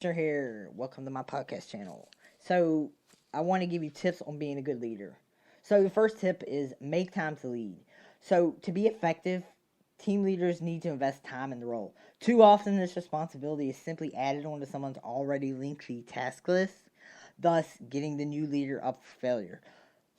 Mr. here. Welcome to my podcast channel. So, I want to give you tips on being a good leader. So, the first tip is make time to lead. So, to be effective, team leaders need to invest time in the role. Too often, this responsibility is simply added onto someone's already lengthy task list, thus getting the new leader up for failure.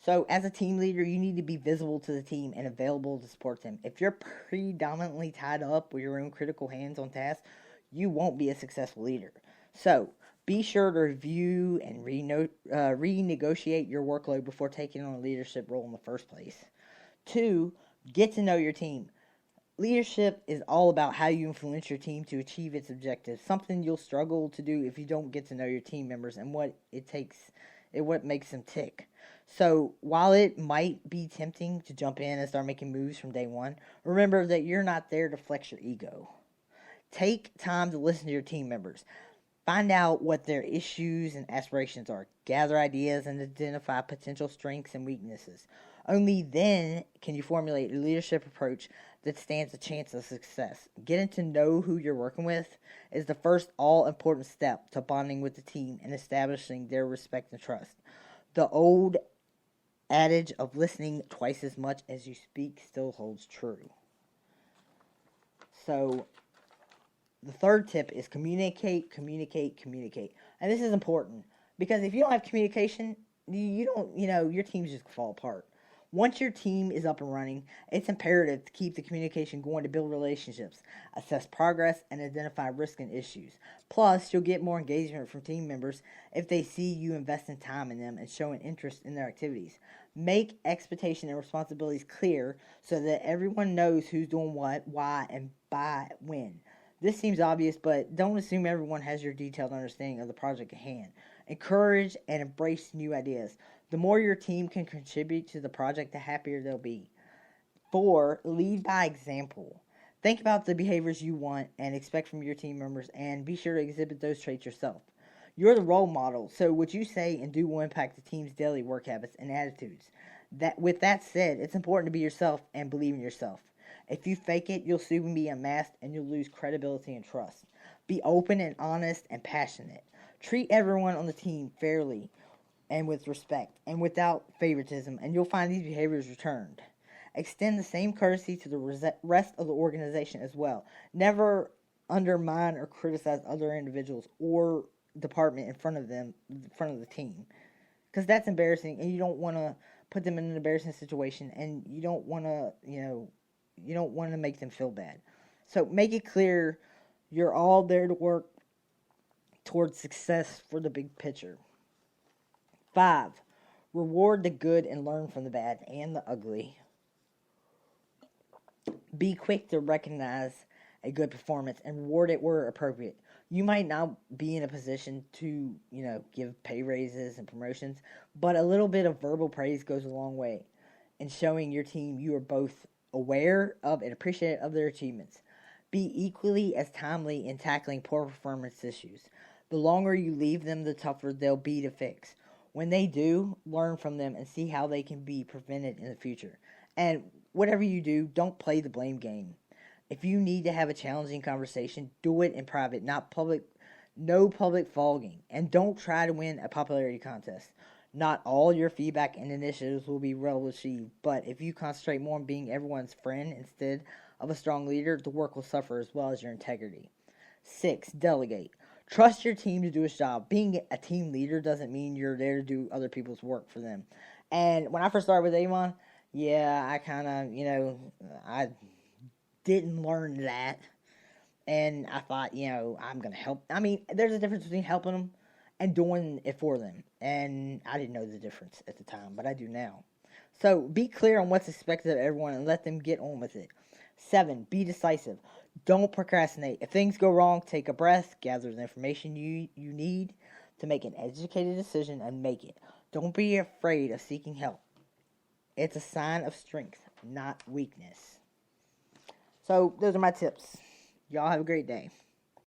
So, as a team leader, you need to be visible to the team and available to support them. If you're predominantly tied up with your own critical hands on tasks, you won't be a successful leader. So, be sure to review and renegotiate your workload before taking on a leadership role in the first place. 2, get to know your team. Leadership is all about how you influence your team to achieve its objectives, something you'll struggle to do if you don't get to know your team members and what makes them tick. So, while it might be tempting to jump in and start making moves from day one, remember that you're not there to flex your ego. Take time to listen to your team members. Find out what their issues and aspirations are. Gather ideas and identify potential strengths and weaknesses. Only then can you formulate a leadership approach that stands a chance of success. Getting to know who you're working with is the first all-important step to bonding with the team and establishing their respect and trust. The old adage of listening twice as much as you speak still holds true. So, the third tip is communicate. And this is important because if you don't have communication, your teams just fall apart. Once your team is up and running, it's imperative to keep the communication going to build relationships, assess progress, and identify risks and issues. Plus, you'll get more engagement from team members if they see you investing time in them and showing interest in their activities. Make expectations and responsibilities clear so that everyone knows who's doing what, why, and by when. This seems obvious, but don't assume everyone has your detailed understanding of the project at hand. Encourage and embrace new ideas. The more your team can contribute to the project, the happier they'll be. 4, lead by example. Think about the behaviors you want and expect from your team members, and be sure to exhibit those traits yourself. You're the role model, so what you say and do will impact the team's daily work habits and attitudes. With that said, it's important to be yourself and believe in yourself. If you fake it, you'll soon be unmasked and you'll lose credibility and trust. Be open and honest and passionate. Treat everyone on the team fairly and with respect and without favoritism, and you'll find these behaviors returned. Extend the same courtesy to the rest of the organization as well. Never undermine or criticize other individuals or department in front of the team, because that's embarrassing, and you don't want to put them in an embarrassing situation, and you don't want to make them feel bad. So make it clear you're all there to work towards success for the big picture. 5, reward the good and learn from the bad and the ugly. Be quick to recognize a good performance and reward it where appropriate. You might not be in a position to, give pay raises and promotions, but a little bit of verbal praise goes a long way in showing your team you are both aware of and appreciative of their achievements. Be equally as timely in tackling poor performance issues. The longer you leave them, the tougher they'll be to fix. When they do, learn from them and see how they can be prevented in the future. And whatever you do, don't play the blame game. If you need to have a challenging conversation, do it in private, not public. No public fogging. And don't try to win a popularity contest. Not all your feedback and initiatives will be well received, but if you concentrate more on being everyone's friend instead of a strong leader, the work will suffer as well as your integrity. 6, delegate. Trust your team to do its job. Being a team leader doesn't mean you're there to do other people's work for them. And when I first started with Avon, I kind of, I didn't learn that. And I thought, I'm going to help. I mean, there's a difference between helping them and doing it for them. And I didn't know the difference at the time, but I do now. So be clear on what's expected of everyone and let them get on with it. 7, be decisive. Don't procrastinate. If things go wrong, take a breath, gather the information you need to make an educated decision and make it. Don't be afraid of seeking help. It's a sign of strength, not weakness. So those are my tips. Y'all have a great day.